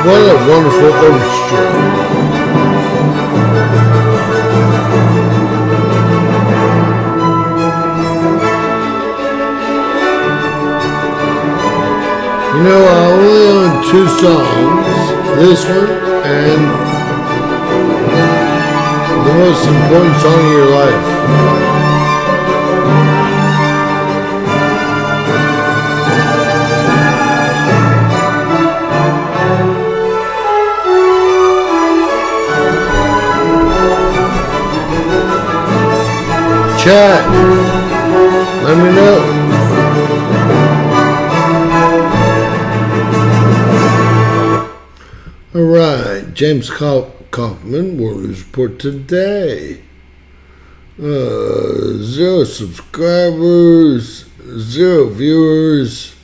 What a wonderful orchestra. You know, I only own 2 songs, this one and the most important song of your life. Chat, let me know. All right, James Kaufman, World News Report today. 0 subscribers, 0 viewers.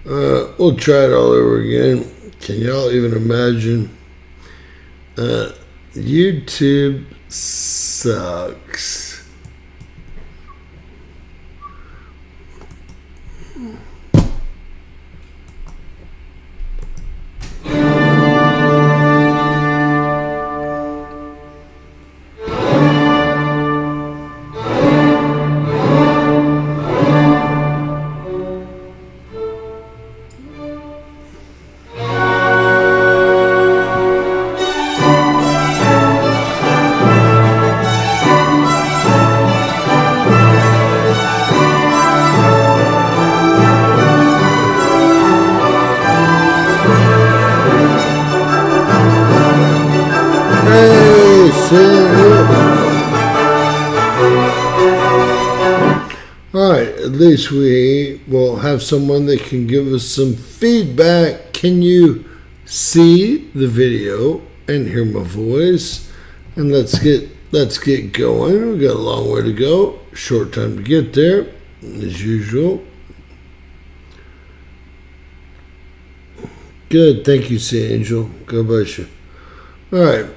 We'll try it all over again. Can y'all even imagine? YouTube sucks. Alright, at least we will have someone that can give us some feedback. Can you see the video and hear my voice? And let's get going. We've got a long way to go. Short time to get there, as usual. Good, thank you, Sea Angel. God bless you. Alright.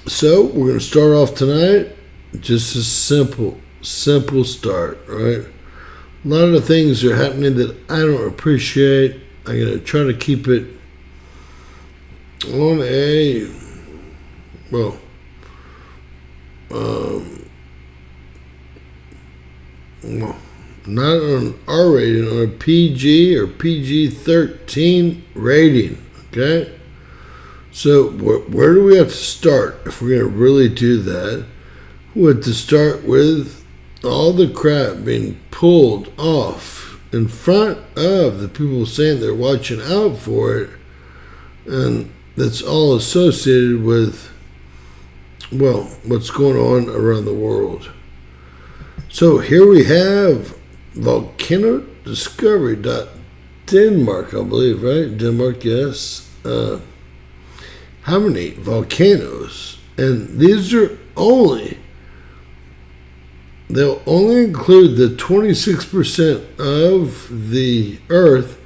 So, we're going to start off tonight, just a simple start, right? A lot of the things are happening that I don't appreciate. I'm going to try to keep it on a, well, not on R rating, on a PG or PG-13 rating, okay? So where do we have to start if we're going to really do that? We have to start with all the crap being pulled off in front of the people saying they're watching out for it, and that's all associated with, well, what's going on around the world. So here we have Volcano Discovery. Denmark, I believe, right? Denmark, yes. How many volcanoes? And these are they'll only include the 26% of the Earth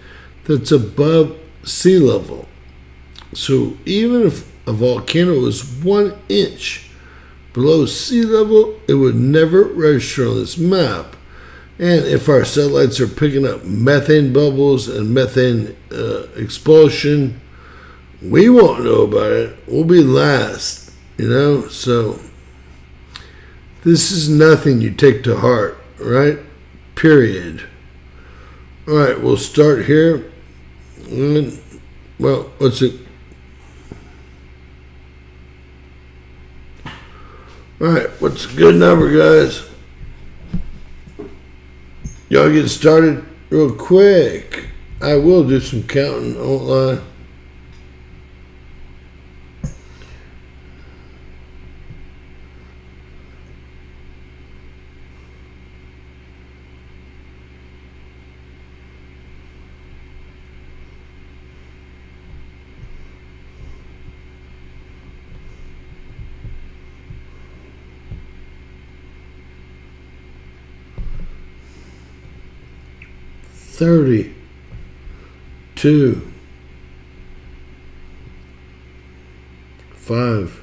that's above sea level. So even if a volcano is 1 inch below sea level, it would never register on this map. And if our satellites are picking up methane bubbles and methane expulsion, we won't know about it. We'll be last, you know? So this is nothing you take to heart, right? Period. All right, we'll start here. Well, what's it? All right, what's a good number, guys? Y'all get started real quick. I will do some counting, I won't lie. $32, 5,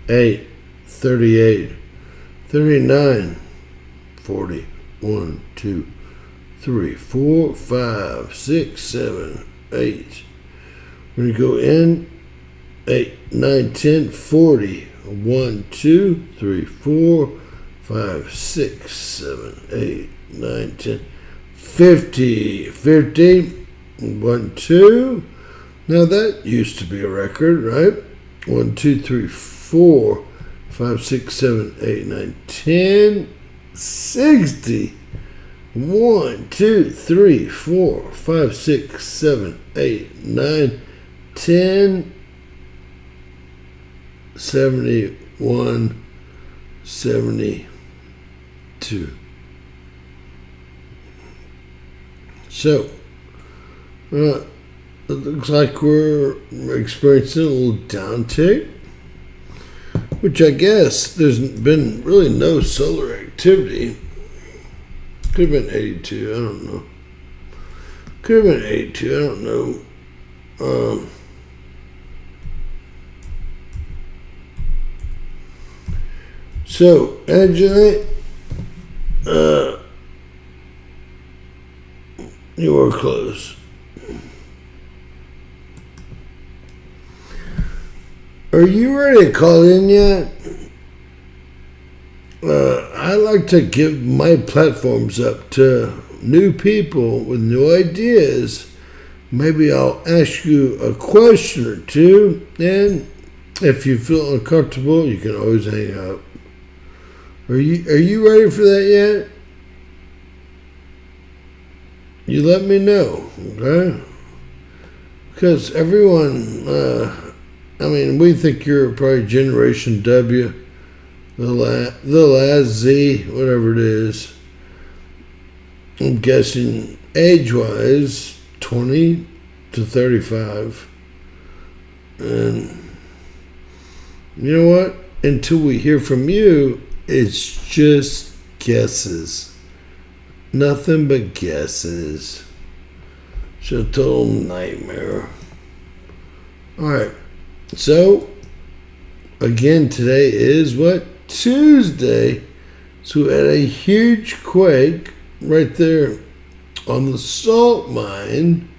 8, 38, 39, 40, 1, 2, 3, 4, 5, 6, 7, 8, When you go in, 8, 9, 10, 40. 1, 2, 3, 4, 5, 6, 7, 8, 9, 10, 50. 50. 1, 2. Now that used to be a record, right? 1, 2, 3, 4, 5, 6, 7, 8, 9, 10, 60. 1, 2, 3, 4, 5, 6, 7, 8, 9, 10, 71, 72. So, it looks like we're experiencing a little downtick, which I guess there's been really no solar activity. Could have been 82, I don't know. Could have been 82, I don't know. So, Angela, you were close. Are you ready to call in yet? I like to give my platforms up to new people with new ideas. Maybe I'll ask you a question or two, and if you feel uncomfortable, you can always hang up. Are you ready for that yet? You let me know, okay? Because everyone, we think you're probably Generation W, the last Z, whatever it is. I'm guessing age-wise, 20 to 35. And you know what? Until we hear from you, it's just guesses. Nothing but guesses. It's a total nightmare. Alright. So, again, today is what? Tuesday. So we had a huge quake right there on the salt mine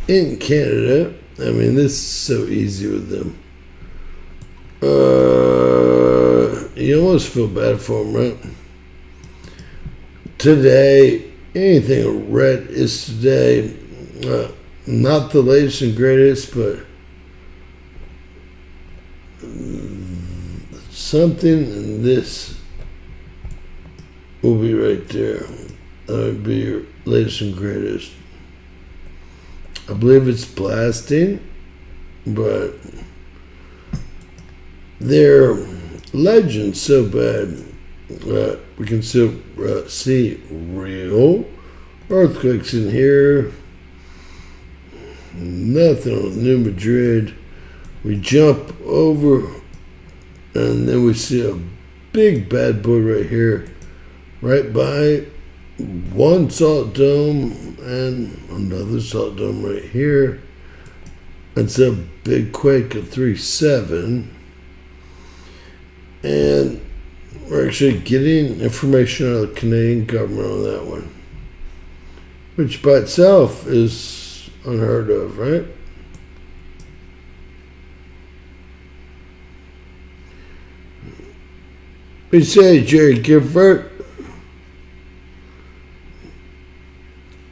in Canada. This is so easy with them. You almost feel bad for them, right? Today, anything red is today. Not the latest and greatest, but something in this will be right there. That would be your latest and greatest. I believe it's blasting, but they're legends so bad. We can still see real earthquakes in here. Nothing on New Madrid. We jump over, and then we see a big bad boy right here, right by one salt dome and another salt dome right here. It's a big quake of 3.7. And we're actually getting information out of the Canadian government on that one, which by itself is unheard of, right? We say, Jerry Gifford,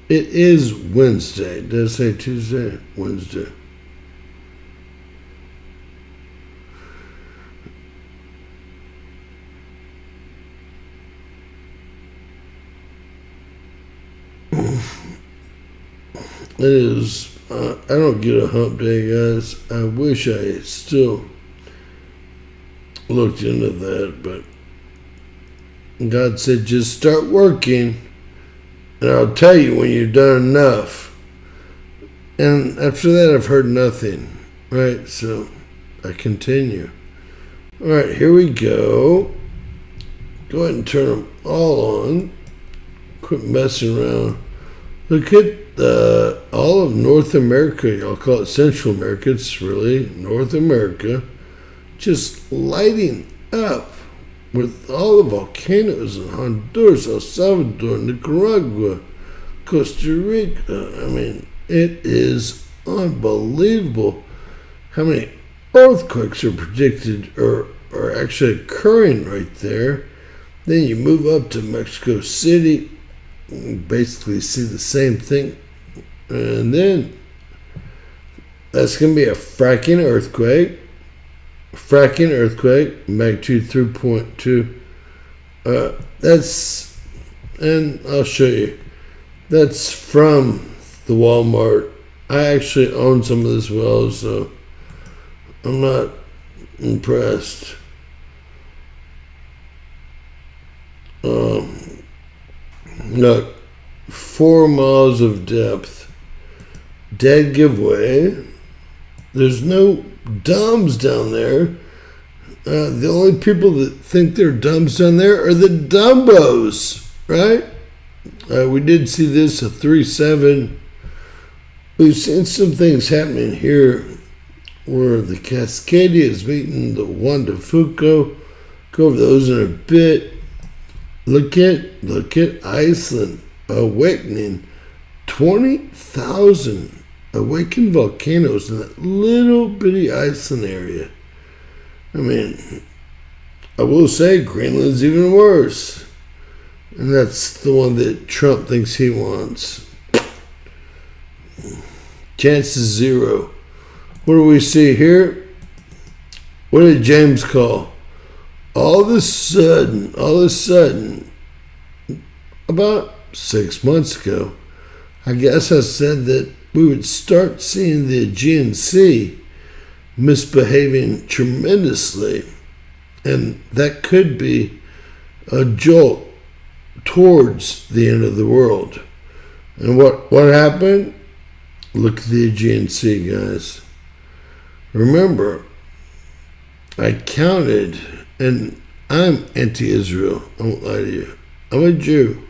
it is Wednesday. Did I say Tuesday? Wednesday. It is. I don't get a hump day, guys. I wish I still looked into that, but God said just start working, and I'll tell you when you've done enough. And after that, I've heard nothing. Right, so I continue. All right, here we go. Go ahead and turn them all on. Quit messing around. Look at all of North America. Y'all call it Central America. It's really North America. Just lighting up with all the volcanoes in Honduras, El Salvador, Nicaragua, Costa Rica. It is unbelievable how many earthquakes are predicted or are actually occurring right there. Then you move up to Mexico City, you basically see the same thing. And then that's going to be a fracking earthquake, magnitude 3.2. And I'll show you. That's from the Walmart. I actually own some of this well, so I'm not impressed. Look, 4 miles of depth. Dead giveaway. There's no dumbs down there. The only people that think they're dumbs down there are the dumbos, right? We did see this, a 3.7. We've seen some things happening here where the Cascadia is meeting the Juan de Fuco. Go over those in a bit. Look at Iceland awakening. 20,000 awakened volcanoes in that little bitty Iceland area. I mean, I will say Greenland's even worse. And that's the one that Trump thinks he wants. Chances 0. What do we see here? What did James call? All of a sudden, about 6 months ago, I guess I said that we would start seeing the Aegean Sea misbehaving tremendously. And that could be a jolt towards the end of the world. And what happened? Look at the Aegean Sea, guys. Remember, I counted, and I'm anti-Israel. I won't lie to you. I'm a Jew.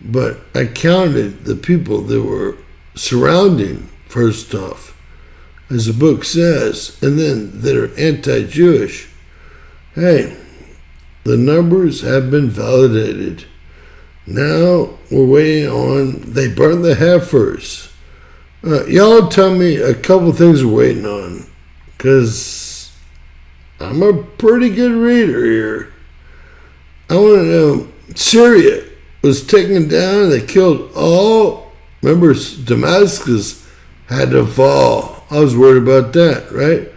But I counted the people that were surrounding, first off, as the book says, and then that are anti-Jewish. Hey, the numbers have been validated. Now we're waiting on, they burned the heifers. Y'all tell me a couple things we're waiting on, because I'm a pretty good reader here. I want to know, Syria was taken down, they killed all, remember Damascus had to fall. I was worried about that, right?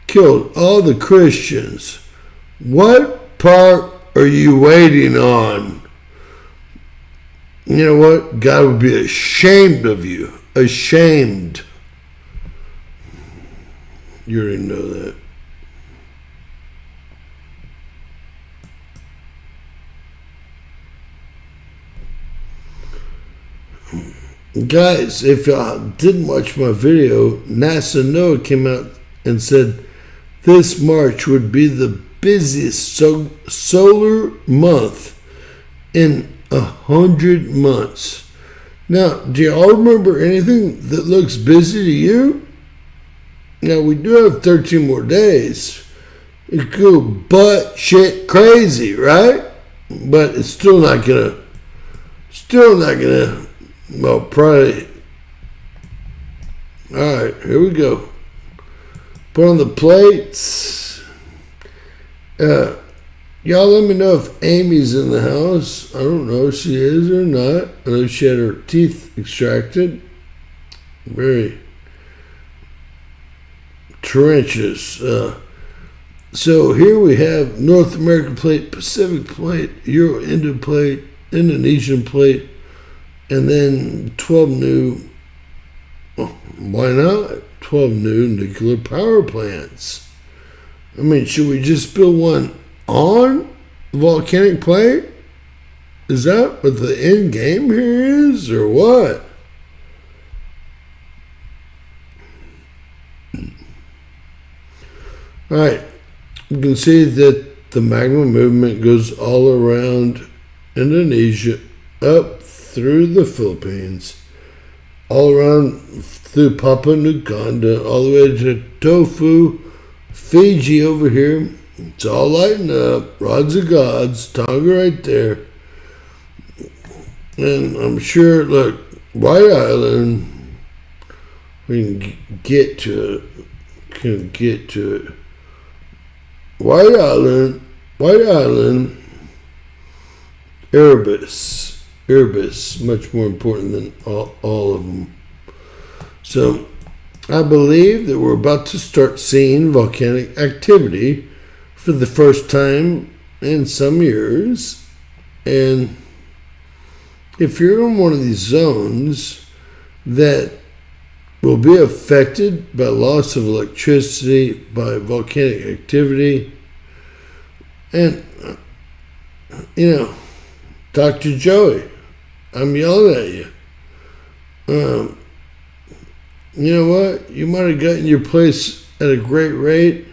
Killed all the Christians. What part are you waiting on? You know what? God would be ashamed of you. Ashamed. You already know that. Guys, if y'all didn't watch my video, NASA NOAA came out and said this March would be the busiest solar month in 100 months. Now, do y'all remember anything that looks busy to you? Now, we do have 13 more days. It could go butt shit crazy, right? But it's still not gonna, well, probably. All right, here we go. Put on the plates. Y'all let me know if Amy's in the house. I don't know if she is or not. I know she had her teeth extracted. Very trenches. So here we have North American plate, Pacific plate, Euro-Indo plate, Indonesian plate, and then 12 new, why not? 12 new nuclear power plants. I mean, should we just build one on the volcanic plate? Is that what the end game here is, or what? All right, you can see that the magma movement goes all around Indonesia, up through the Philippines, all around through Papua New Guinea, all the way to Tofu, Fiji over here. It's all lighting up. Rods of Gods, Tonga right there. And I'm sure, look, White Island, We can get to it. White Island, Erebus, much more important than all of them. So, I believe that we're about to start seeing volcanic activity for the first time in some years. And if you're in one of these zones that will be affected by loss of electricity, by volcanic activity, and, Dr. Joey, I'm yelling at you. You know what? You might have gotten your place at a great rate,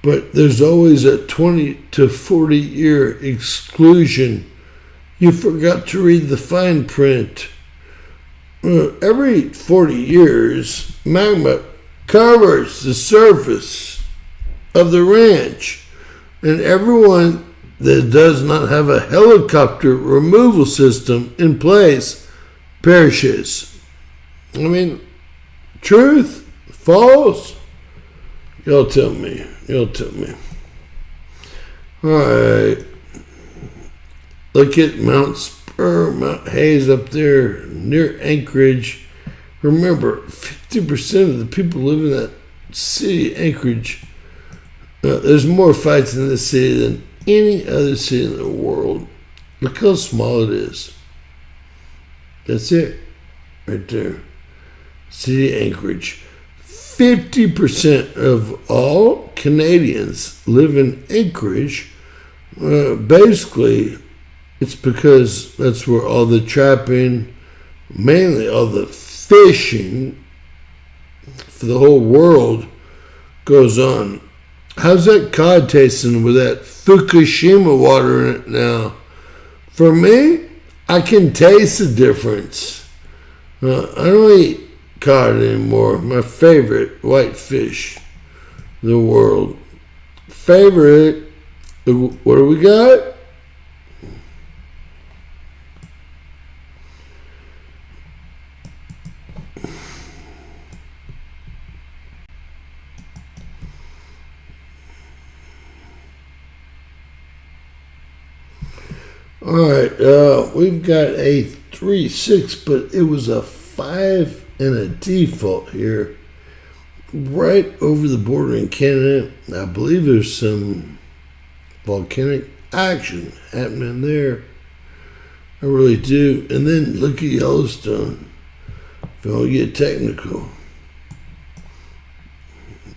but there's always a 20 to 40 year exclusion. You forgot to read the fine print. Every 40 years, magma covers the surface of the ranch, and everyone that does not have a helicopter removal system in place perishes. I mean, truth? False? Y'all tell me. Alright. Look at Mount Spur, Mount Hayes up there near Anchorage. Remember, 50% of the people live in that city, Anchorage. There's more fights in this city than any other city in the world. Look how small it is. That's it. Right there. City Anchorage. 50% of all Canadians live in Anchorage. Basically, it's because that's where all the trapping, mainly all the fishing for the whole world goes on. How's that cod tasting with that Fukushima water in it now? For me, I can taste the difference. I don't eat cod anymore. My favorite white fish in the world. Favorite. What do we got? All right, we've got a 3-6, but it was a 5 and a default here, right over the border in Canada. I believe there's some volcanic action happening there. I really do. And then look at Yellowstone. If you want to get technical,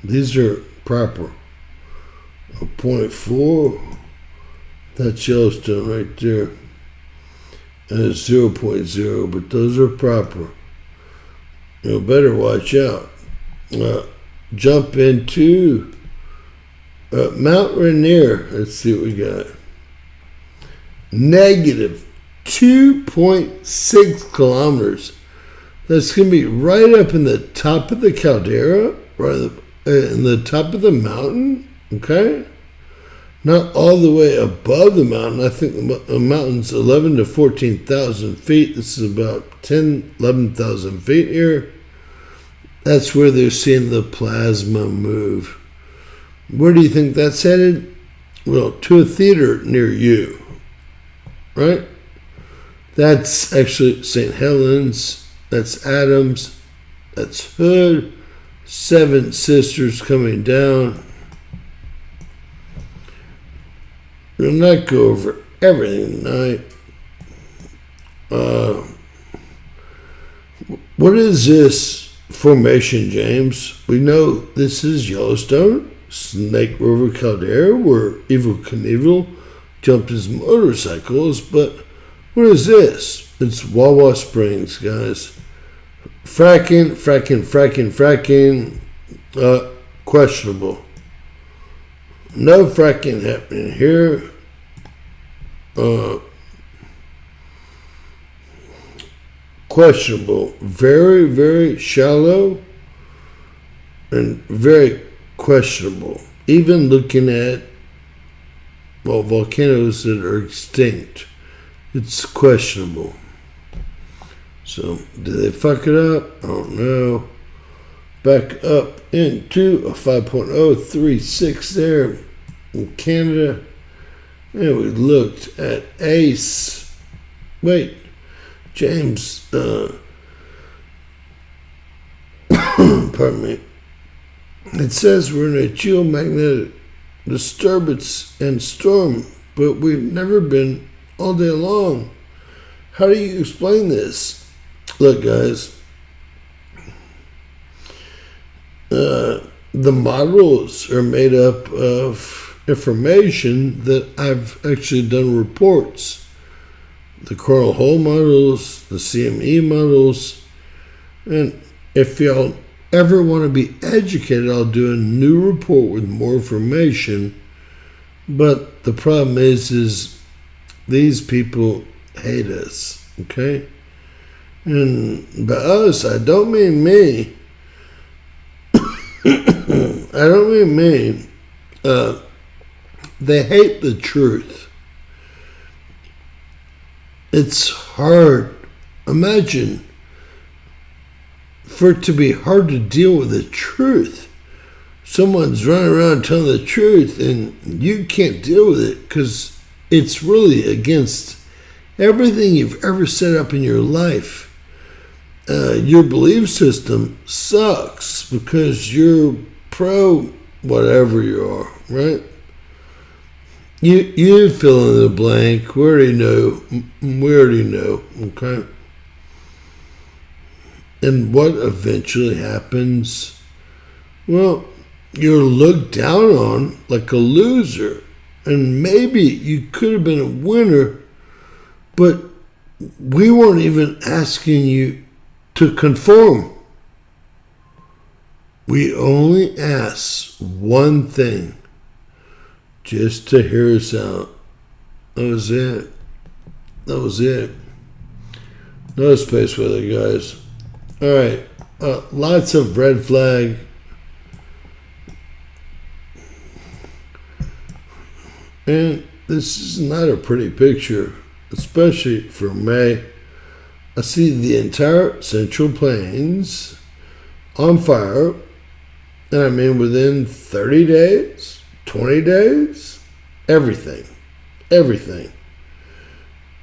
these are proper. A 0.4. That's Yellowstone right there. And it's 0.0, but those are proper. You better watch out. Jump into Mount Rainier. Let's see what we got. Negative 2.6 kilometers. That's going to be right up in the top of the caldera, right in the top of the mountain, okay? Not all the way above the mountain. I think the mountain's 11 to 14,000 feet. This is about 10, 11,000 feet here. That's where they're seeing the plasma move. Where do you think that's headed? Well, to a theater near you, right? That's actually St. Helens. That's Adams. That's Hood. Seven Sisters coming down. We'll not go over everything tonight. What is this formation, James? We know this is Yellowstone, Snake River Caldera, where Evel Knievel jumped his motorcycles, but what is this? It's Wawa Springs, guys. Fracking. Questionable. No fracking happening here. Questionable. Very, very shallow and very questionable. Even looking at, volcanoes that are extinct, it's questionable. So, did they fuck it up? I don't know. back up into a 5.036 there in Canada. And we looked at ACE. Wait, James, pardon me. It says we're in a geomagnetic disturbance and storm, but we've never been all day long. How do you explain this? Look, guys, the models are made up of information that I've actually done reports. The coronal hole models, the CME models, and if y'all ever want to be educated, I'll do a new report with more information. But the problem is these people hate us, okay? And by us, I don't mean me. I don't mean me. They hate the truth. It's hard. Imagine for it to be hard to deal with the truth. Someone's running around telling the truth and you can't deal with it because it's really against everything you've ever set up in your life. Your belief system sucks because you're pro whatever you are, right? You fill in the blank. We already know, okay? And what eventually happens? Well, you're looked down on like a loser. And maybe you could have been a winner, but we weren't even asking you to conform. We only asked one thing, just to hear us out. That was it. No space with it, guys. All right, lots of red flag. And this is not a pretty picture, especially for May. I see the entire Central Plains on fire, and I mean within 30 days, 20 days, everything.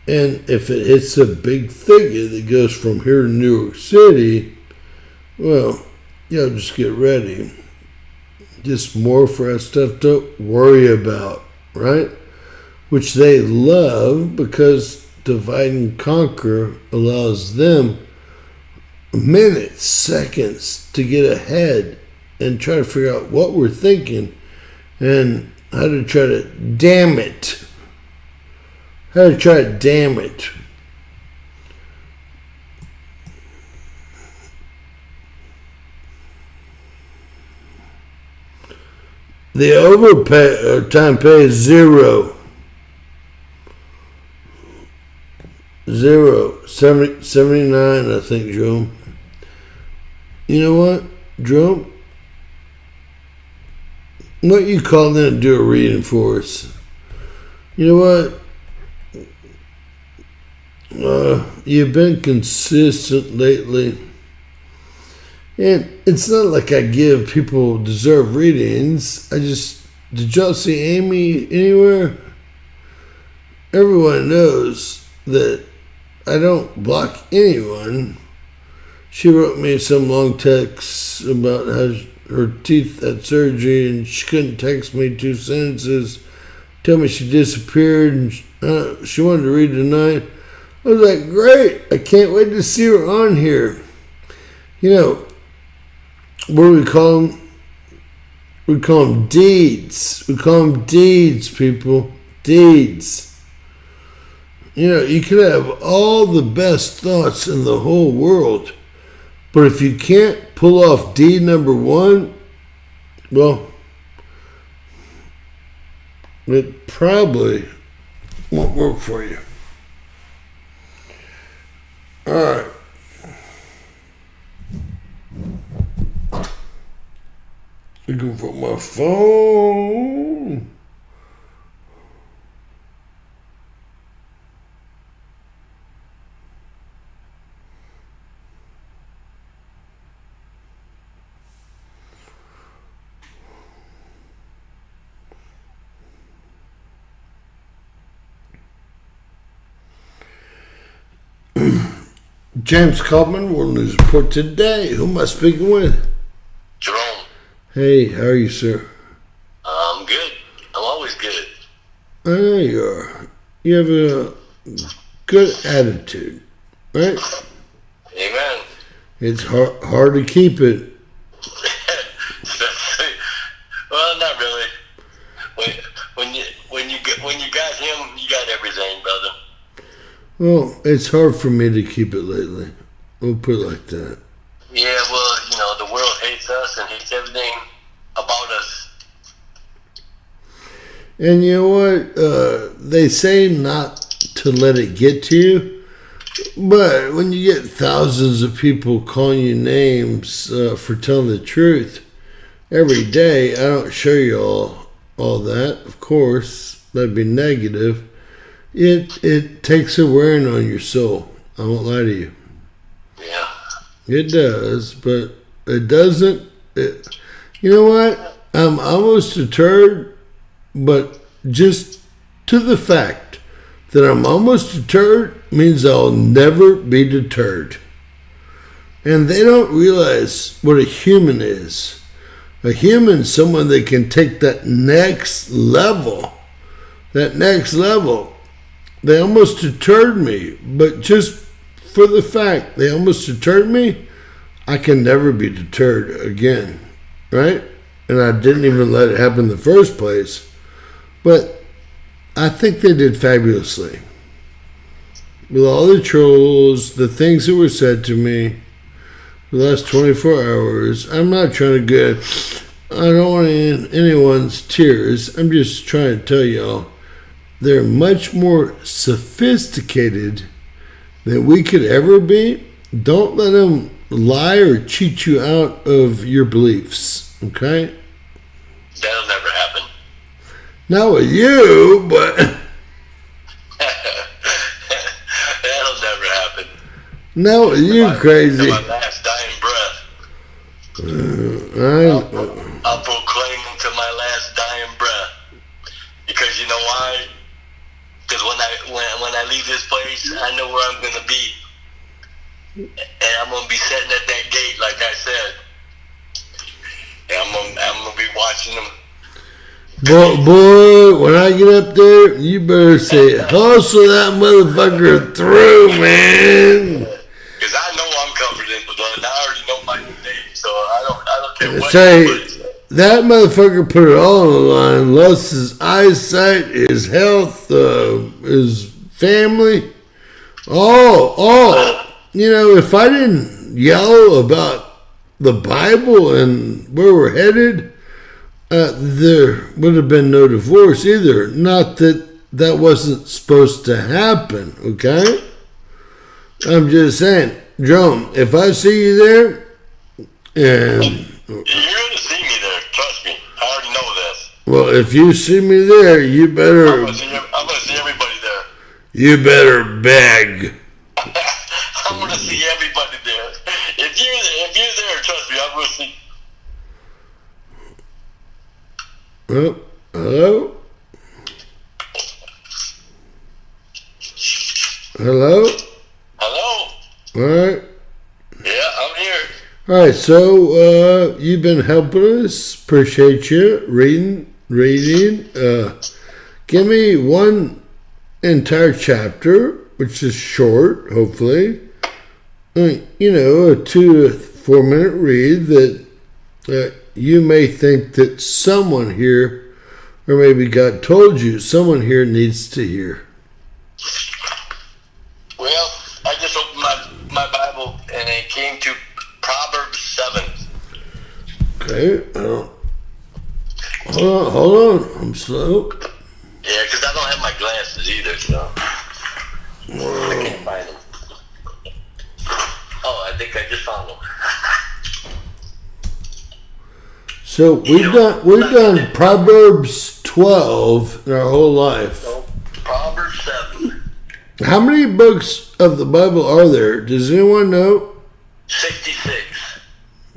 And if it hits a big thicket that goes from here to New York City, well, just get ready. Just more for us stuff to worry about, right? Which they love because divide and conquer allows them minutes, seconds to get ahead and try to figure out what we're thinking and how to try to damn it. The overtime pay is zero. 79, I think, Jerome. You know what, Jerome? What you call in and do a reading for us? You know what? You've been consistent lately. And it's not like I give people deserved readings. Did y'all see Amy anywhere? Everyone knows that I don't block anyone. She wrote me some long text about how her teeth had surgery and she couldn't text me 2 sentences. Tell me she disappeared and she wanted to read tonight. I was like, great. I can't wait to see her on here. What do we call them? We call them deeds. We call them deeds, people. Deeds. You could have all the best thoughts in the whole world, but if you can't pull off deed number 1, well, it probably won't work for you. All right. Looking for my phone. James Kaufman, World News Report today. Who am I speaking with? Jerome. Hey, how are you, sir? I'm good. I'm always good. I know you are. You have a good attitude, right? Amen. It's hard to keep it. Well, not really. When you got him, you got everything, brother. Well, it's hard for me to keep it lately. We'll put it like that. Yeah, well, the world hates us and hates everything about us. And you know what? They say not to let it get to you. But when you get thousands of people calling you names for telling the truth every day, I don't show you all that, of course. That'd be negative. It takes a wearing on your soul. I won't lie to you. Yeah. It does, but it doesn't. You know what? I'm almost deterred, but just to the fact that I'm almost deterred means I'll never be deterred. And they don't realize what a human is. A human is someone that can take that next level. That next level. They almost deterred me, but just for the fact they almost deterred me, I can never be deterred again, right? And I didn't even let it happen in the first place. But I think they did fabulously. With all the trolls, the things that were said to me for the last 24 hours, I'm not trying to I don't want anyone's tears. I'm just trying to tell y'all, they're much more sophisticated than we could ever be. Don't let them lie or cheat you out of your beliefs, okay? That'll never happen. Not with you, but... That'll never happen. Not with you, crazy. My last dying breath. I'll proclaim to my last dying breath. Because you know why? Because when I leave this place, I know where I'm going to be. And I'm going to be sitting at that gate, like I said. And I'm going to be watching them. Boy, when I get up there, you better say, hustle that motherfucker through, man. Because I know I'm covered in blood. I already know my new name, so I don't care what say. That motherfucker put it all on the line. Lost his eyesight, his health, his family. All. If I didn't yell about the Bible and where we're headed, there would have been no divorce either. Not that wasn't supposed to happen, okay? I'm just saying, Jerome, if I see you there, and... You're going to see me there, trust me. I already know this. Well, if you see me there, you better... I'm going to see everybody there. You better beg. I'm going to see everybody there. If you're there, trust me, I'm going to see... Oh, hello? Hello? Hello? All right. Yeah, I'm here. All right, so you've been helping us. Appreciate you reading. Give me one entire chapter, which is short, hopefully. A 2 to 4 minute read that you may think that someone here, or maybe God told you, someone here needs to hear. Well, I just opened my Bible and it came to Proverbs 7. Okay, hold on, I'm slow. Yeah, because I don't have my glasses either, so I can't find them. Oh, I think I just found them. So we've done Proverbs 12 in our whole life. So, Proverbs 7. How many books of the Bible are there? Does anyone know? 66.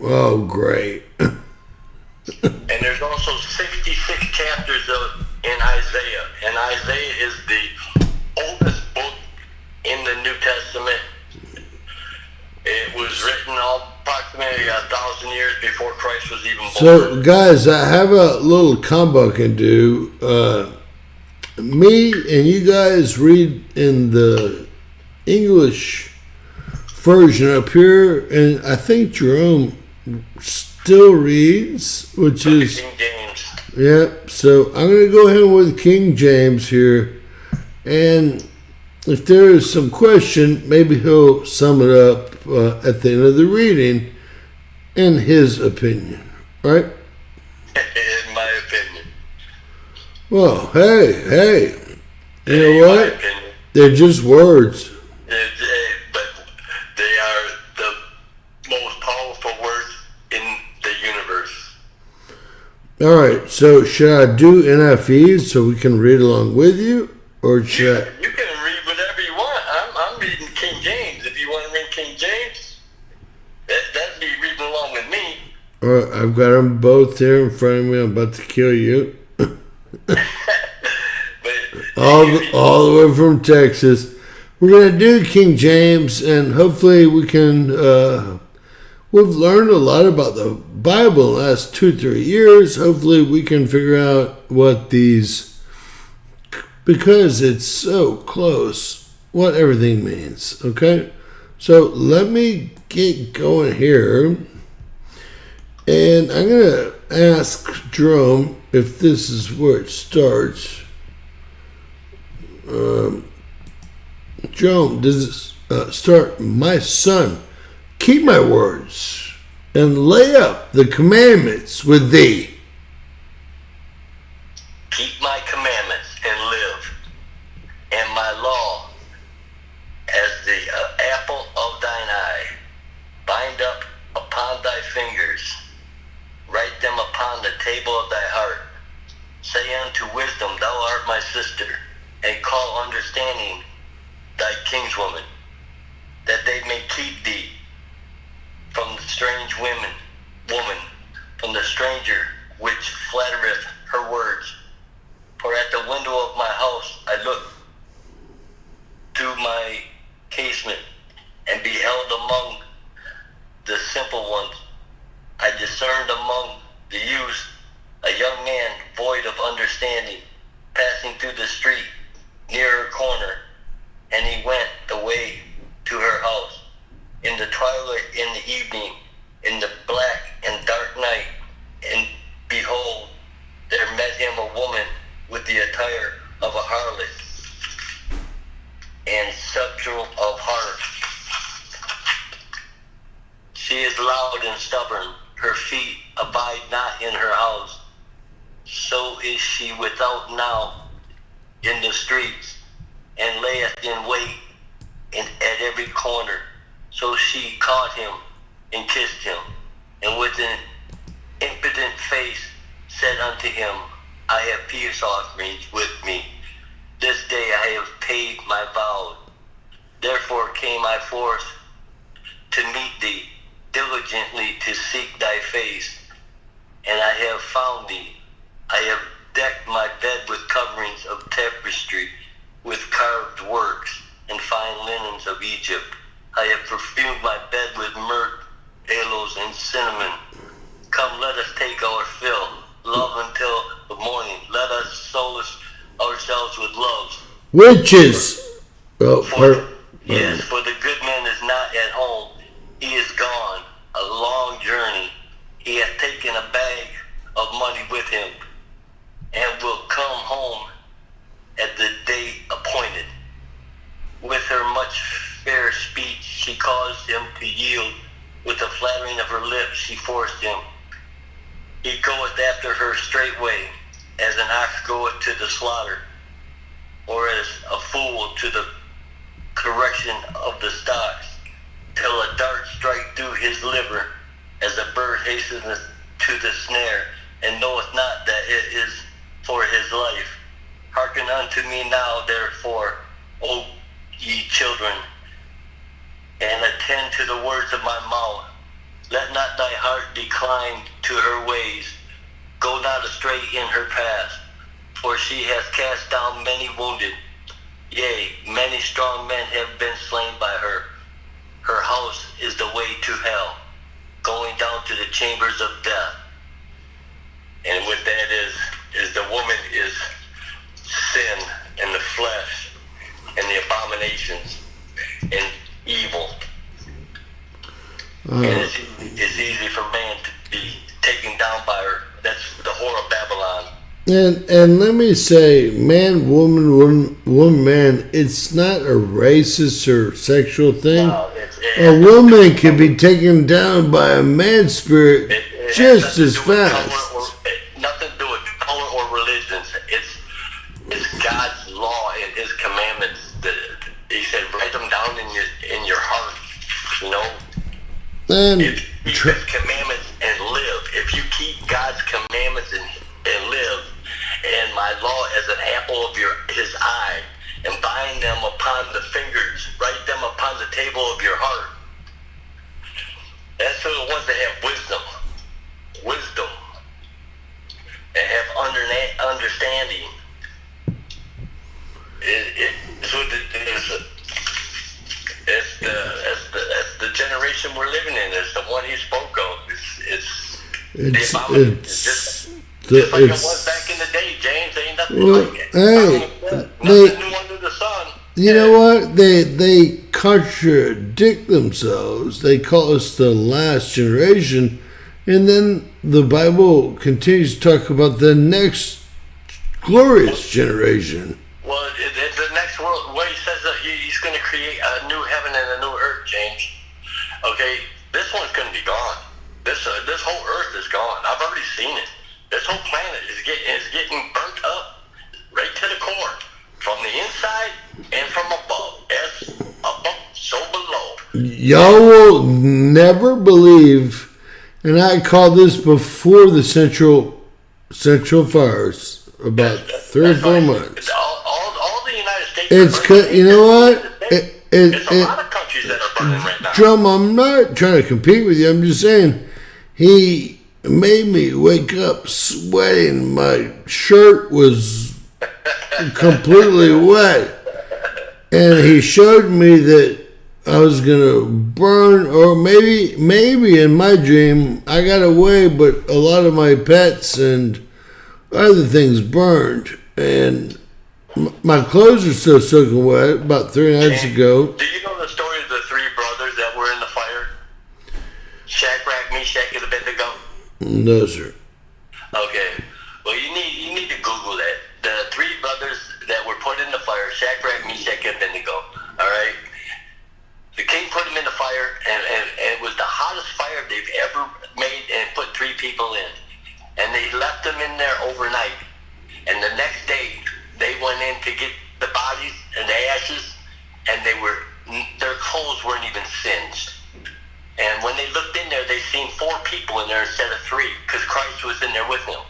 Oh, great. And there's also 66 chapters in Isaiah. And Isaiah is the oldest book in the New Testament. was written approximately 1,000 years before Christ was even born. So, guys, I have a little combo I can do. Me and you guys read in the English version up here, and I think Jerome still reads, which is King James. Yep. So I'm going to go ahead with King James here, and if there is some question, maybe he'll sum it up at the end of the reading in his opinion. Right? In my opinion. Well, hey, you know In what? my opinion. They're just words. But they are the most powerful words in the universe. All right. So should I do NFEs so we can read along with you, or should I? You can read whatever you want. I'm reading King James. If you want to read King James, that'd be reading along with me. All right, I've got them both here in front of me. I'm about to kill you. all the way from Texas. We're going to do King James, and hopefully we can. We've learned a lot about the Bible in the last 2-3 years. Hopefully we can figure out what these, because it's so close, what everything means. Okay? So let me get going here. And I'm going to ask Jerome if this is where it starts. Jerome, does it start, my son, keep my words and lay up the commandments with thee. Keep my commandments and live, and my law as the apple of thine eye. Bind up upon thy fingers, write them upon the table of thy heart. Say unto wisdom, thou art my sister, and call understanding thy kinswoman, that they may keep thee from the strange woman, from the stranger which flattereth her words. For at the window of my house I looked through my casement, and beheld among the simple ones. I discerned among the youths a young man void of understanding, passing through the street near her corner, and he went the way to her house. In the twilight, in the evening, in the black and dark night, and behold, there met him a woman with the attire of a harlot and subtle of heart. She is loud and stubborn, her feet abide not in her house. So is she without now in the streets, and layeth in wait at every corner. So she caught him and kissed him, and with an impudent face said unto him, I have peace offerings with me. This day I have paid my vow. Therefore came I forth to meet thee, diligently to seek thy face. And I have found thee. I have decked my bed with coverings of tapestry, with carved works and fine linens of Egypt. I have perfumed my bed with myrrh, aloes, and cinnamon. Come, let us take our fill, love until the morning. Let us solace ourselves with loves. Witches! Yes, for the good man is not at home. He is gone, a long journey. He hath taken a bag of money with him, and will come home at the day appointed. With her much fair speech she caused him to yield. With the flattering of her lips she forced him. He goeth after her straightway, as an ox goeth to the slaughter, or as a fool to the correction of the stocks, till a dart strike through his liver, as a bird hasteneth to the snare, and knoweth not that it is for his life. Hearken unto me now, therefore, O ye children, and attend to the words of my mouth. Let not thy heart decline to her ways. Go not astray in her paths, for she hath cast down many wounded. Yea, many strong men have been slain by her. her house is the way to hell, going down to the chambers of death. And what that is the woman is sin and the flesh and the abominations and evil. And it's easy for man to be taken down by her. That's the whore of Babylon. And let me say, man, woman, man, it's not a racist or sexual thing. No, a woman can be taken down by a man's spirit just as fast. Nothing to do with color or religions. It's God's law and His commandments. He said, write them down in your heart. You know, and if you keep His commandments and live, if you keep God's commandments and live, and my law as an apple of His eye, and bind them upon the fingers, write them upon the table of your heart. That's for the ones that have wisdom, and have understanding. It's the generation we're living in. It's the one He spoke of. It's just like it was back in the day, James. Ain't nothing like it. Hey, nothing new under the sun. You know what? They contradict themselves. They call us the last generation, and then the Bible continues to talk about the next glorious generation. Well, the next world, where He says that He's going to create a new heaven and a new earth, James. Okay, this one's going to be gone. This whole earth is gone. I've already seen it. This whole planet is getting burnt up right to the core, from the inside and from above. As above, so below. Y'all will never believe, and I called this before the Central fires, about 3 or 4 months. All the United States. It's you know what? It's a lot of countries that are burning right now. Drum, I'm not trying to compete with you. I'm just saying he made me wake up sweating. My shirt was completely wet. And he showed me that I was going to burn, or maybe in my dream I got away, but a lot of my pets and other things burned. And my clothes are still soaking wet about 3 nights ago. Do you know the story of the 3 brothers that were in the fire? Shadrach, Meshach, and Abednego? No, sir. Okay. Well, you need to Google that. The 3 brothers that were put in the fire, Shadrach, Meshach, and Abednego. All right. The king put them in the fire, and it was the hottest fire they've ever made, and put 3 people in. And they left them in there overnight. And the next day, they went in to get the bodies and the ashes, and their clothes weren't even singed. And when they looked in there, they seen 4 people in there instead of 3, because Christ was in there with them,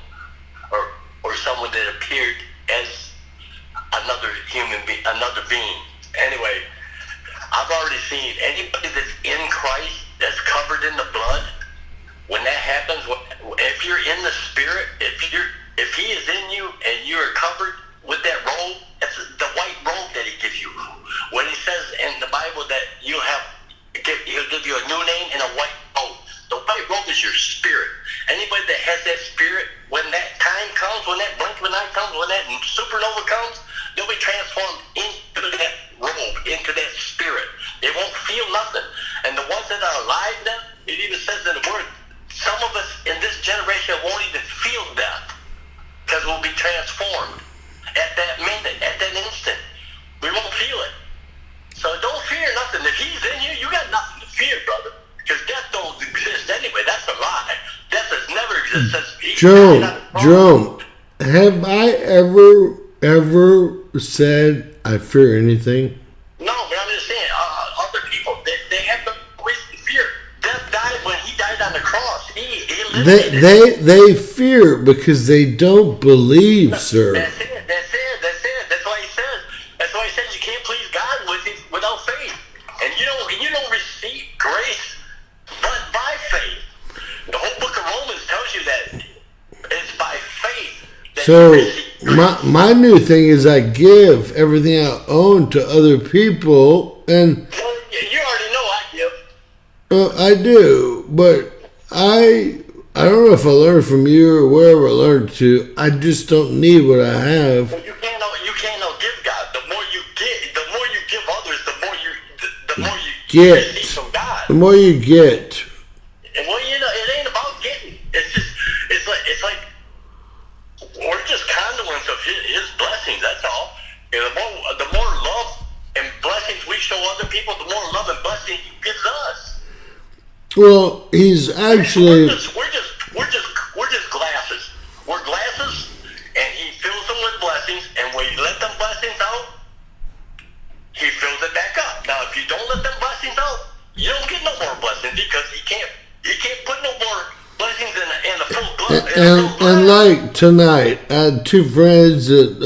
or someone that appeared as another human being, another being. Anyway, I've already seen anybody that's in Christ, that's covered in the blood. When that happens, if you're in the Spirit, if He is in you and you are covered with that robe, it's the white robe that He gives you. When He says in the Bible that He'll give you a new name and a white robe. The white robe is your spirit. Anybody that has that spirit, when that time comes, when that blink of an eye comes, when that supernova comes, they'll be transformed into that robe, into that spirit. They won't feel nothing. And the ones that are alive now, it even says in the Word, some of us in this generation won't even feel death, because we'll be transformed at that minute, at that instant. We won't feel it. So don't fear nothing. If He's in you, you got nothing to fear, brother. Because death don't exist anyway. That's a lie. Death has never existed. Jerome, have I ever said I fear anything? No, but I'm just saying, other people, they have no reason to fear. Death died when He died on the cross. He eliminated They fear because they don't believe, sir. That's it. That's why He says you can't please God without faith. And you don't receive grace but by faith. The whole book of Romans tells you that it's by faith that So you receive grace. my new thing is I give everything I own to other people, and Well, you already know I give. I do, but I don't know if I learned from you or wherever I learned to. I just don't need what I have. But you can't outgive God. The more you give others, the more you Get. receive from God. The more you get. And well, it ain't about getting. It's like we're just conduits of His blessings. That's all. And the more love and blessings we show other people, the more love and blessing He gives us. Well, He's actually. We're just glasses. We're glasses, and He fills them with blessings. And when you let them blessings out, He fills it back up. Now, if you don't let them blessings out, you don't get no more blessings because He can't put no more blessings in the full blood. And like tonight, I had two friends that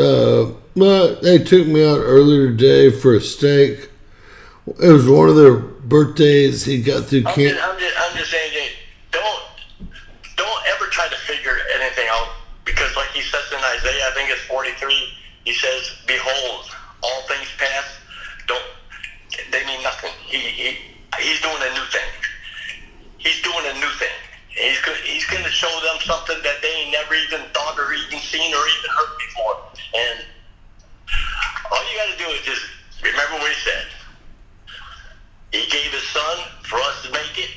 they took me out earlier today for a steak. It was one of their birthdays. He got through camp. I'm just saying, don't ever try to figure anything out because, like He says in Isaiah, I think it's 43. He says, "Behold, all things past. They mean nothing. He's doing a new thing. He's doing a new thing. He's going to show them something that they ain't never even thought or even seen or even heard before. And all you got to do is just remember what He said. He gave His Son for us to make it,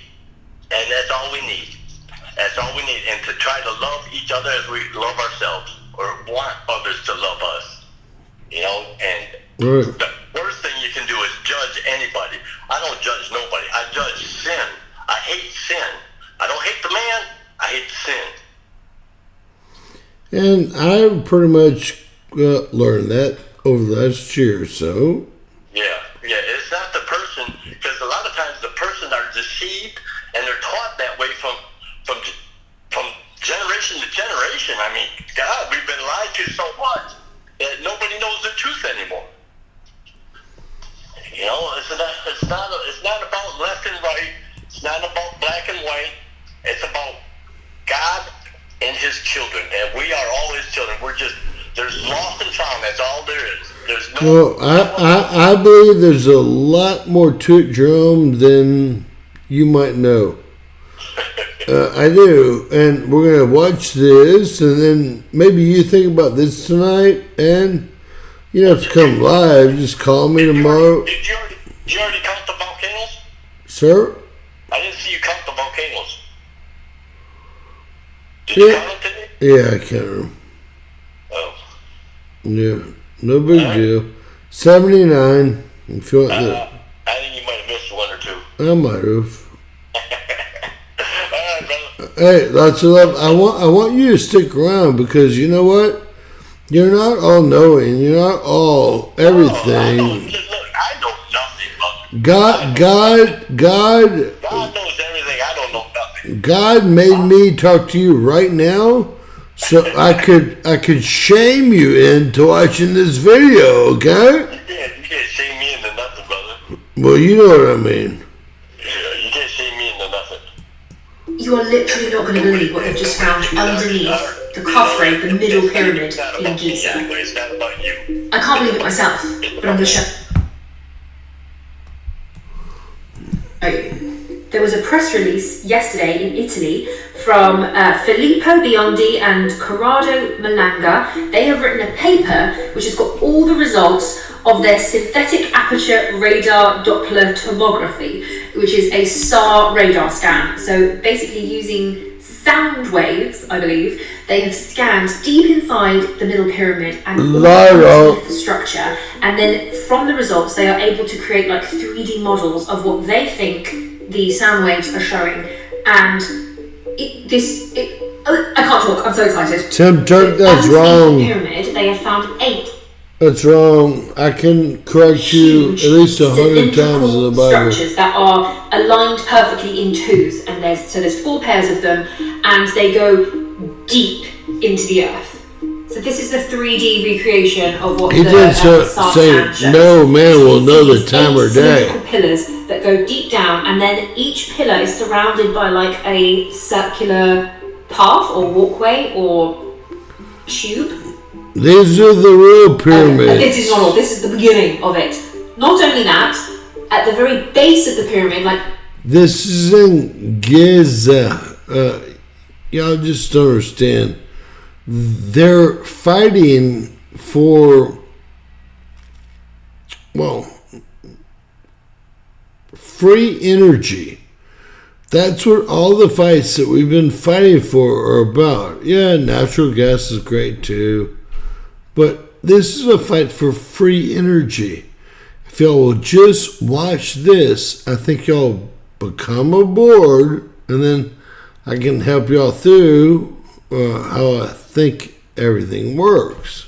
and that's all we need. That's all we need. And to try to love each other as we love ourselves or want others to love us. And Right. the worst thing you can do is judge anybody. I don't judge nobody. I judge sin. I hate sin. I don't hate the man. I hate sin. And I've pretty much learned that over the last year or so. Yeah. It's not the person, because a lot of times the person are deceived and they're taught that way from generation to generation. I mean, God, we've been lied to so much that nobody knows the truth anymore. It's not about left and right. It's not about black and white. It's about God and His children, and we are all His children. There's lost and found. That's all there is. There's no. Well, I believe there's a lot more to it, Jerome, than you might know. I do, and we're gonna watch this, and then maybe you think about this tonight, and you don't have to come live. Just call me tomorrow. Did you already count the volcanoes? Sir? I didn't see you count the volcanoes. Did you count them today? Yeah, I can't remember. Oh. Yeah, no big deal. 79. If you want that. I think you might have missed one or two. I might have. All right, brother. Hey, lots of love. I want you to stick around because you know what? You're not all knowing. You're not all everything. I know nothing, brother. God knows everything. I don't know nothing. God made me talk to you right now, so I could shame you into watching this video. Okay? You can't shame me into nothing, brother. Well, you know what I mean. Yeah, you can't shame me into nothing. You are literally not going to believe what they've just found underneath the Khafre, the middle pyramid in Giza. It's not about you. I can't believe it myself, but I'm going to show you. There was a press release yesterday in Italy from Filippo Biondi and Corrado Malanga. They have written a paper which has got all the results of their synthetic aperture radar Doppler tomography, which is a SAR radar scan. So basically using sound waves, I believe, they have scanned deep inside the middle pyramid and underneath the structure, and then from the results they are able to create like 3D models of what they think the sound waves are showing. And I can't talk, I'm so excited. Tim Turk, that's wrong. The pyramid, they have found 8 That's wrong. I can correct you at least 100 times in the Bible. Structures that are aligned perfectly in twos, and there's 4 pairs of them, and they go deep into the earth. So this is the 3D recreation of what He did say, no man will know the time or day. Pillars that go deep down, and then each pillar is surrounded by like a circular path or walkway or tube. These are the real pyramids. This is not all. This is the beginning of it. Not only that, at the very base of the pyramid, like This is in Giza. Y'all just don't understand. They're fighting for, well, free energy. That's what all the fights that we've been fighting for are about. Yeah, natural gas is great too. But this is a fight for free energy. If y'all will just watch this, I think y'all become aboard, and then I can help y'all through how I think everything works.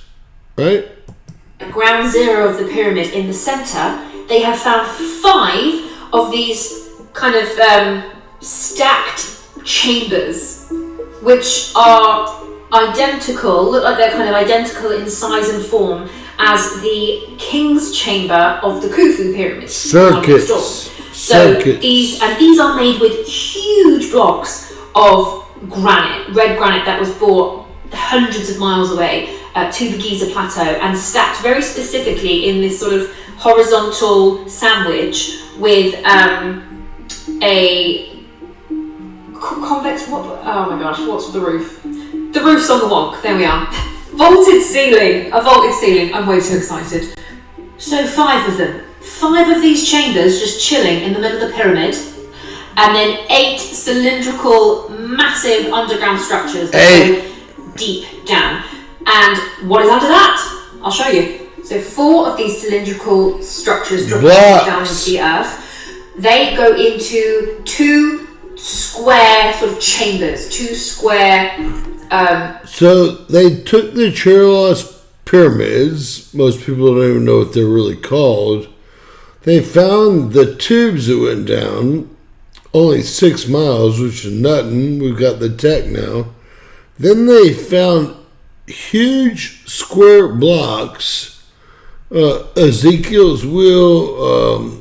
Right? At ground zero of the pyramid in the center, they have found 5 of these kind of stacked chambers, which are identical, look like they're kind of identical in size and form as the king's chamber of the Khufu pyramid. Circuits. So these are made with huge blocks of granite, red granite that was brought hundreds of miles away to the Giza plateau and stacked very specifically in this sort of horizontal sandwich with a convex, oh my gosh, what's the roof? The roof's on the wonk, there we are. A vaulted ceiling, I'm way too excited. So 5 of them. 5 of these chambers just chilling in the middle of the pyramid, and then 8 cylindrical, massive underground structures that go deep down. And what is under that? I'll show you. So 4 of these cylindrical structures drop down into the earth. They go into 2 square sort of chambers, 2 square. So they took the Cheops pyramids. Most people don't even know what they're really called. They found the tubes that went down, only 6 miles, which is nothing. We've got the tech now. Then they found huge square blocks. Ezekiel's wheel.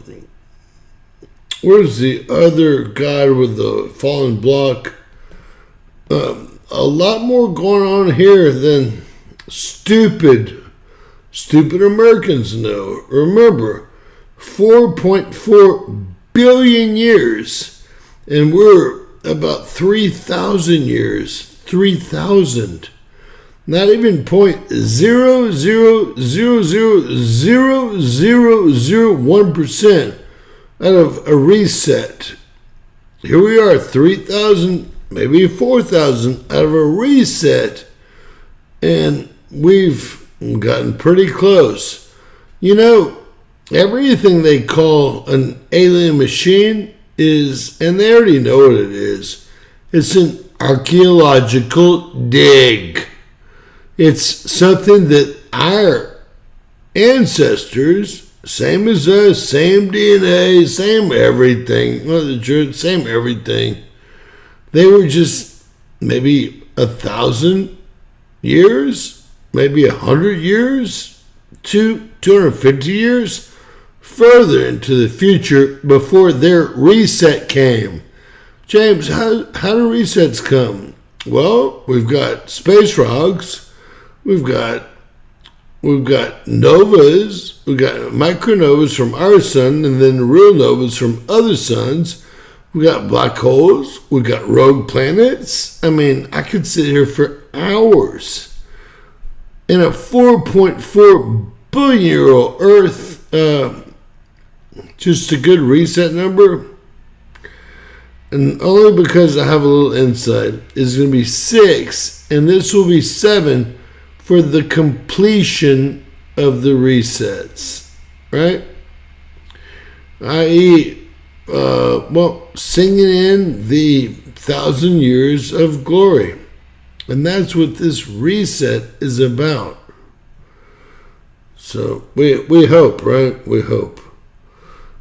Where's the other guy with the fallen block? A lot more going on here than stupid Americans know. Remember, 4.4 billion years, and we're about 3,000 years. 3,000. Not even 0.0000001% out of a reset. Here we are, 3,000, maybe 4,000 out of a reset, and we've gotten pretty close. You know, everything they call an alien machine is, and they already know what it is, it's an archaeological dig. It's something that our ancestors, same as us, same DNA, same everything, well, the church, same everything, they were just maybe 1,000 years, maybe 100 years, 250 years further into the future before their reset came. James, how do resets come? Well, we've got space rocks, we've got novas, we've got micronovas from our sun, and then real novas from other suns. We got black holes. We got rogue planets. I mean, I could sit here for hours. In a 4.4 billion year old Earth, just a good reset number. And only because I have a little insight, is going to be 6, and this will be 7 for the completion of the resets, right? I.e., singing in the 1,000 years of glory. And that's what this reset is about. So we hope, right? We hope.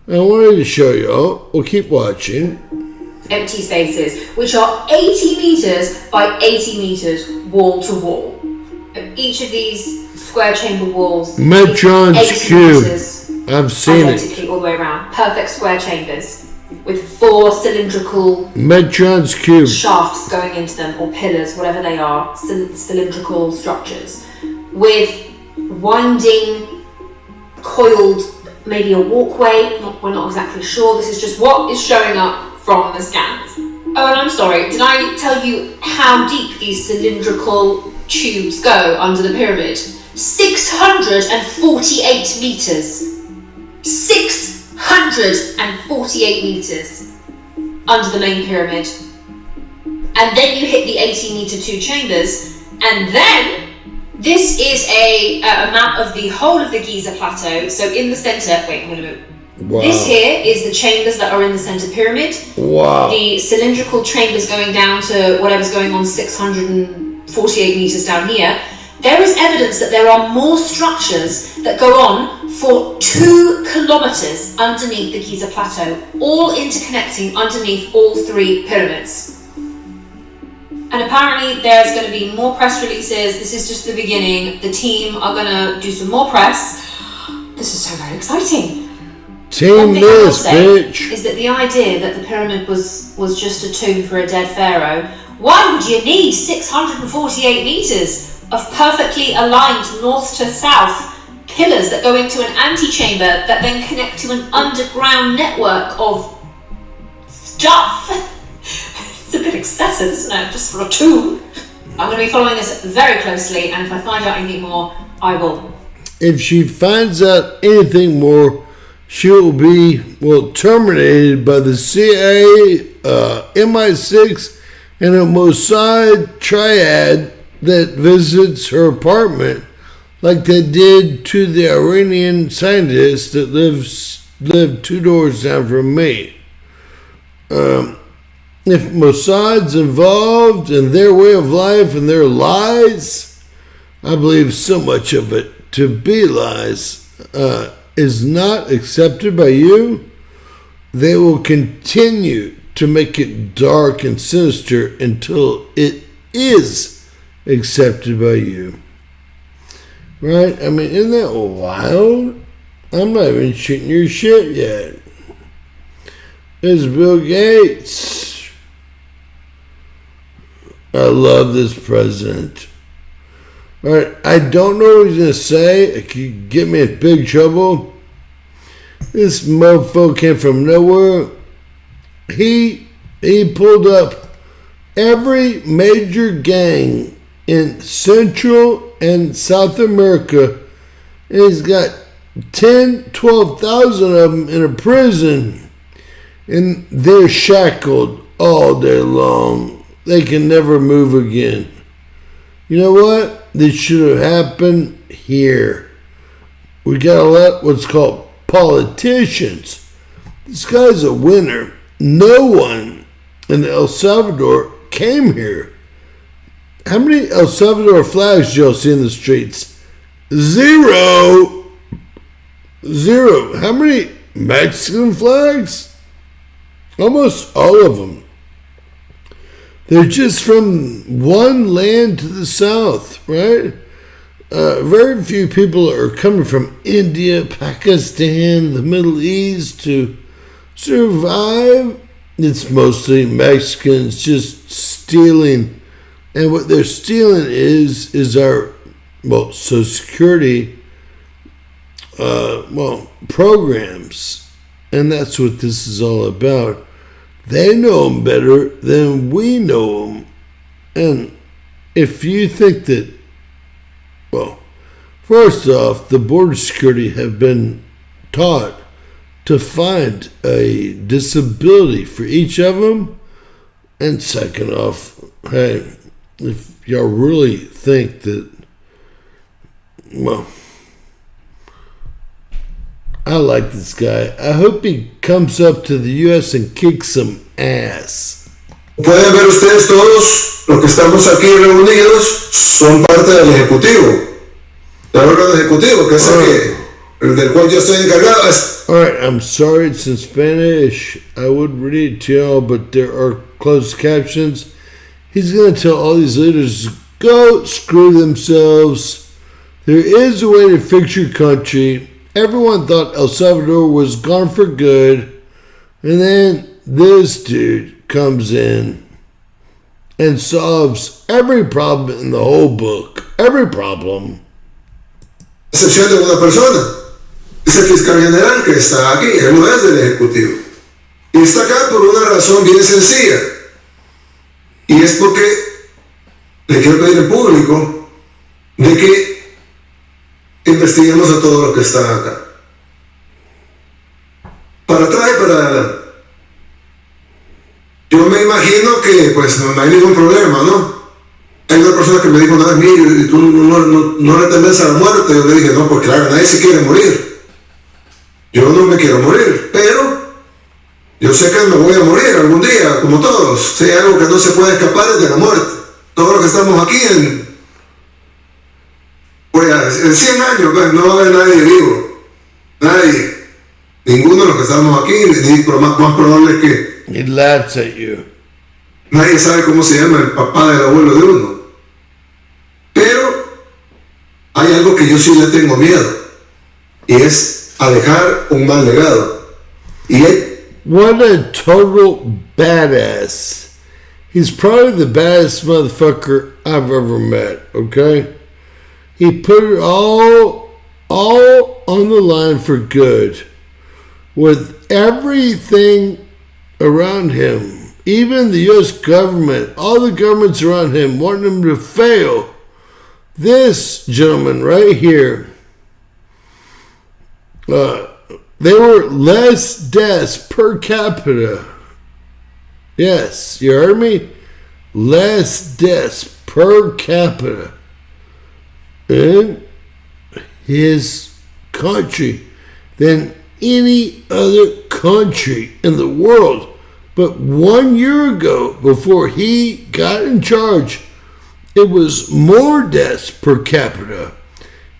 I wanted to show y'all, we'll keep watching. Empty spaces, which are 80 meters by 80 meters wall to wall. Each of these square chamber walls, Metron's cube. I've seen it all the way around. Perfect square chambers with 4 cylindrical Metron's cube shafts going into them, or pillars, whatever they are, cylindrical structures with winding, coiled maybe a walkway. We're not exactly sure. This is just what is showing up from the scans. Oh, and I'm sorry, did I tell you how deep these cylindrical tubes go under the pyramid? 648 meters. 648 meters under the main pyramid. And then you hit the 18-meter two chambers, and then this is a map of the whole of the Giza plateau. So in the center, wait, I'm going to move. Wow. This here is the chambers that are in the center pyramid. Wow. The cylindrical chambers going down to whatever's going on 648 meters down here. There is evidence that there are more structures that go on for 2 kilometers underneath the Giza plateau, all interconnecting underneath all 3 pyramids. And apparently there's going to be more press releases. This is just the beginning. The team are going to do some more press. This is so very exciting. Team this, bitch. Is that the idea that the pyramid was just a tomb for a dead pharaoh? Why would you need 648 meters of perfectly aligned north to south pillars that go into an antechamber that then connect to an underground network of stuff? It's a bit excessive, isn't it? Just for a tomb. I'm going to be following this very closely, and if I find out anything more, I will. If she finds out anything more, she will be, terminated by the CIA, MI6, and a Mossad triad that visits her apartment, like they did to the Iranian scientist that lived 2 doors down from me. If Mossad's involved in their way of life and their lies, I believe so much of it to be lies, is not accepted by you, they will continue to make it dark and sinister until it is accepted by you. Right? I mean, isn't that wild? I'm not even shooting your shit yet. It's Bill Gates. I love this president. Alright, I don't know what he's going to say. It could get me in big trouble. This mofo came from nowhere. He pulled up every major gang in Central and South America, and he's got 12,000 of them in a prison, and they're shackled all day long. They can never move again. You know what? This should have happened here. We got a lot what's called politicians. This guy's a winner. No one in El Salvador came here. How many El Salvador flags did y'all see in the streets? Zero. How many Mexican flags? Almost all of them. They're just from one land to the south, right? Very few people are coming from India, Pakistan, the Middle East to survive. It's mostly Mexicans just stealing. And what they're stealing is our, Social Security, programs. And that's what this is all about. They know them better than we know them. And if you think that, first off, the border security have been taught to find a disability for each of them. And second off, hey, if y'all really think that, I like this guy. I hope he comes up to the U.S. and kicks some ass. Pueden ver ustedes todos los que estamos aquí reunidos son parte del Ejecutivo. Del órgano ejecutivo, que es el del cual yo estoy encargado. Alright, I'm sorry it's in Spanish. I would read it to y'all, but there are closed captions. He's going to tell all these leaders, go screw themselves. There is a way to fix your country. Everyone thought El Salvador was gone for good. And then this dude comes in and solves every problem in the whole book. Every problem. Excepción de una persona. es el fiscal general que está aquí, él no es del Ejecutivo. Y está acá por una razón bien sencilla. Y es porque le quiero pedir en público de que investiguemos a todos los que están acá. Para atrás y para adelante. Yo me imagino que pues no hay ningún problema, ¿no? Hay una persona que me dijo una vez, mire, ¿y tú no le temes a la muerte? Yo le dije, no, pues claro, nadie se quiere morir. Yo no me quiero morir, pero yo sé que me voy a morir algún día, como todos. Si hay algo que no se puede escapar es de la muerte. Todos los que estamos aquí en 100 años, pues, no va a haber nadie vivo. Nadie. Ninguno de los que estamos aquí, ni más probable es que He laughs at you. nadie sabe cómo se llama el papá del abuelo de uno. Pero hay algo que yo sí le tengo miedo, y es a dejar un mal legado. Y What a total badass. He's probably the baddest motherfucker I've ever met, okay? He put it all on the line for good. With everything around him, even the U.S. government, all the governments around him wanting him to fail. This gentleman right here, they were less deaths per capita. Yes, you heard me? Less deaths per capita in his country than any other country in the world. But 1 year ago, before he got in charge, it was more deaths per capita.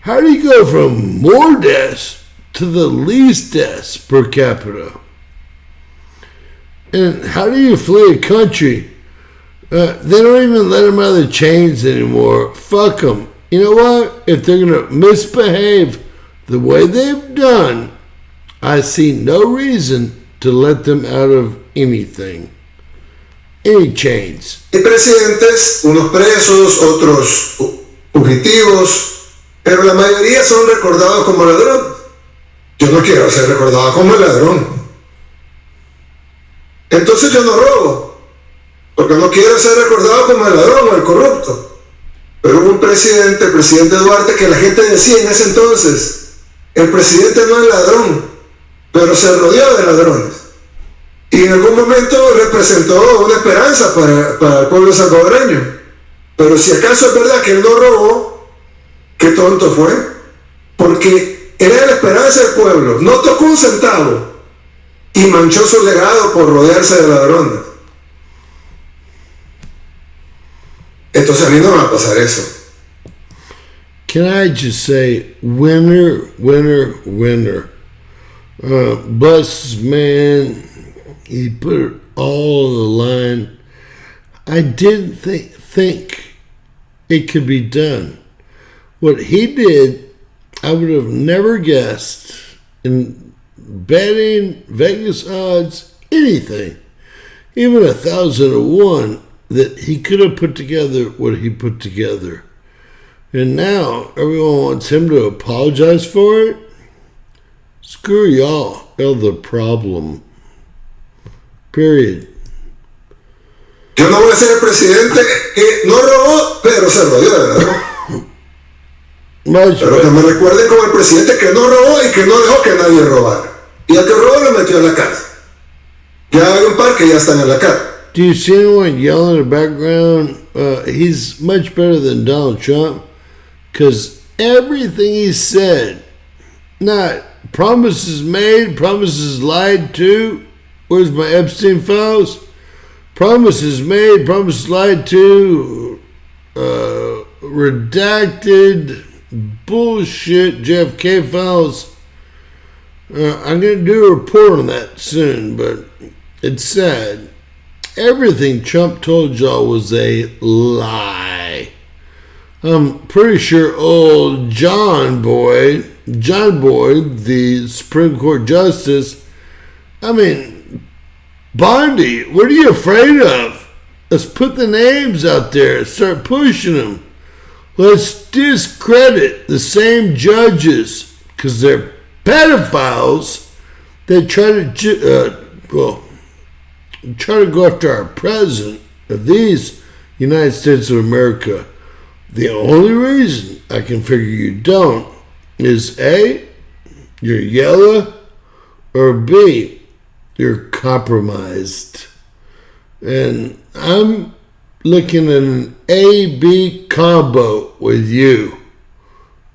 How do you go from more deaths to the least deaths per capita? And how do you flee a country? They don't even let them out of the chains anymore. Fuck them. You know what? If they're going to misbehave the way they've done, I see no reason to let them out of anything. Any chains. hay presidentes, unos presos, otros fugitivos, pero la mayoría son recordados como ladrón. Yo no quiero ser recordado como el ladrón. Entonces yo no robo, porque no quiero ser recordado como el ladrón o el corrupto. Pero hubo un presidente, el presidente Duarte, que la gente decía en ese entonces, el presidente no es ladrón, pero se rodeó de ladrones. Y en algún momento representó una esperanza para el pueblo salvadoreño. Pero si acaso es verdad que él no robó, qué tonto fue, porque era la esperanza del pueblo, no tocó un centavo y manchó su legado por rodearse de ladrones. Entonces a mí no me va a pasar eso. Can I just say, winner, winner, winner. Bless this man. He put it all on the line. I didn't think it could be done. What he did, I would have never guessed in betting, Vegas odds, anything, even 1,000 to 1, that he could have put together what he put together. And now everyone wants him to apologize for it? Screw y'all. You're the problem. Period. Yo no voy a ser el presidente que no robó, pero se rodeó de ladrón. Pero que me recuerden como el presidente que no robó y que no dejó que nadie robara. Y al que robó lo metió en la cárcel. Ya hay un par que ya están en la cárcel. Do you see anyone yelling in the background? He's much better than Donald Trump, because everything he said, not promises made, promises lied to. Where's my Epstein files? Promises made, promises lied to, redacted, bullshit JFK files. I'm going to do a report on that soon, but it's sad. Everything Trump told y'all was a lie. I'm pretty sure old John Boyd, the Supreme Court Justice, I mean, Bondi, what are you afraid of? Let's put the names out there and start pushing them. Let's discredit the same judges, because they're pedophiles that try to go after our president of these United States of America. The only reason I can figure you don't is A, you're yellow, or B, you're compromised. And I'm looking at an A-B combo with you.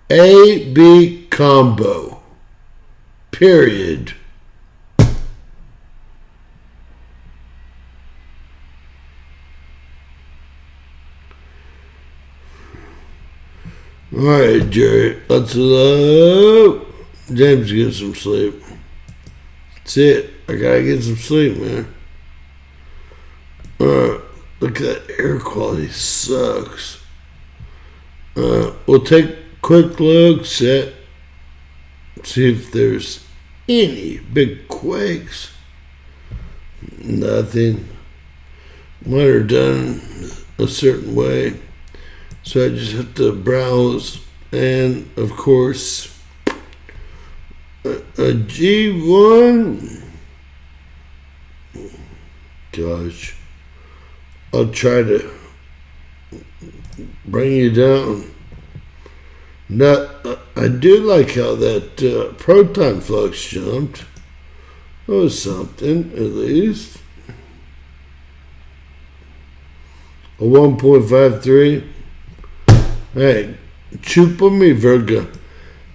A-B combo. Period. Alright, Jerry. Let's James get some sleep. That's it. I gotta get some sleep, man. Look at that air quality. Sucks. We'll take quick looks at see if there's any big quakes. Nothing. Mine are done a certain way. So I just have to browse, and of course, a G1. Gosh, I'll try to bring you down. I do like how that proton flux jumped. That was something, at least. A 1.53. Hey, chupa me, Virgo.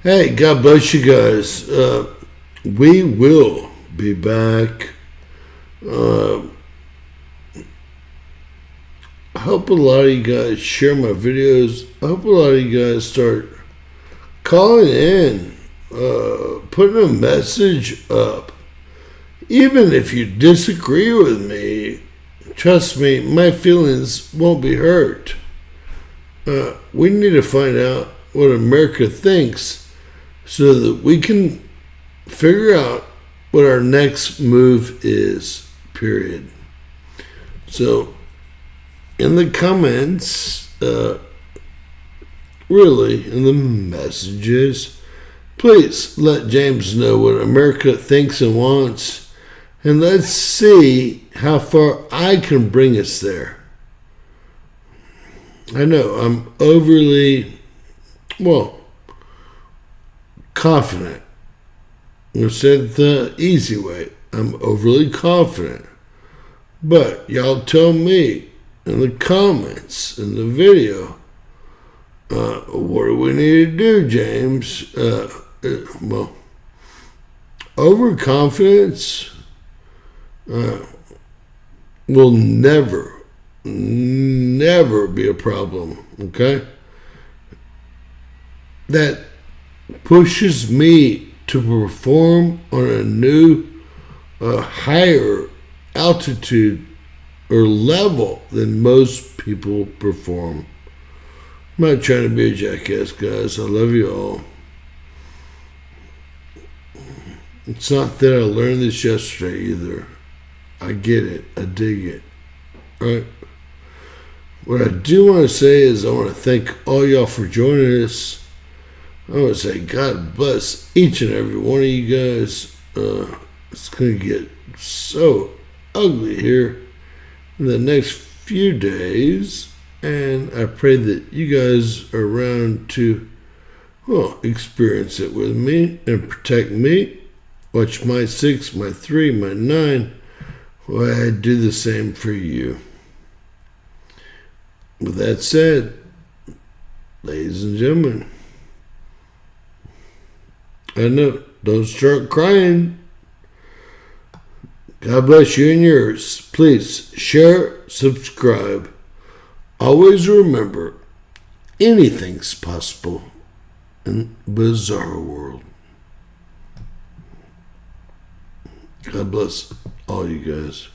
Hey, God bless you guys. We will be back. I hope a lot of you guys share my videos. I hope a lot of you guys start calling in, putting a message up. Even if you disagree with me, trust me, my feelings won't be hurt. We need to find out what America thinks so that we can figure out what our next move is, period. So, in the comments, really, in the messages, please let James know what America thinks and wants, and let's see how far I can bring us there. I know I'm overly, confident. I'm going to say it the easy way. I'm overly confident. But y'all tell me in the comments, in the video, what do we need to do, James? Overconfidence will never be a problem, okay? That pushes me to perform on a new, higher altitude or level than most people perform. I'm not trying to be a jackass, guys. I love you all. It's not that I learned this yesterday either. I get it. I dig it. All right? What I do want to say is I want to thank all y'all for joining us. I want to say God bless each and every one of you guys. It's going to get so ugly here in the next few days. And I pray that you guys are around to, experience it with me and protect me. Watch my 6, my 3, my 9. Well, I do the same for you. With that said, ladies and gentlemen, I know, don't start crying. God bless you and yours. Please share, subscribe. Always remember, anything's possible in a bizarre world. God bless all you guys.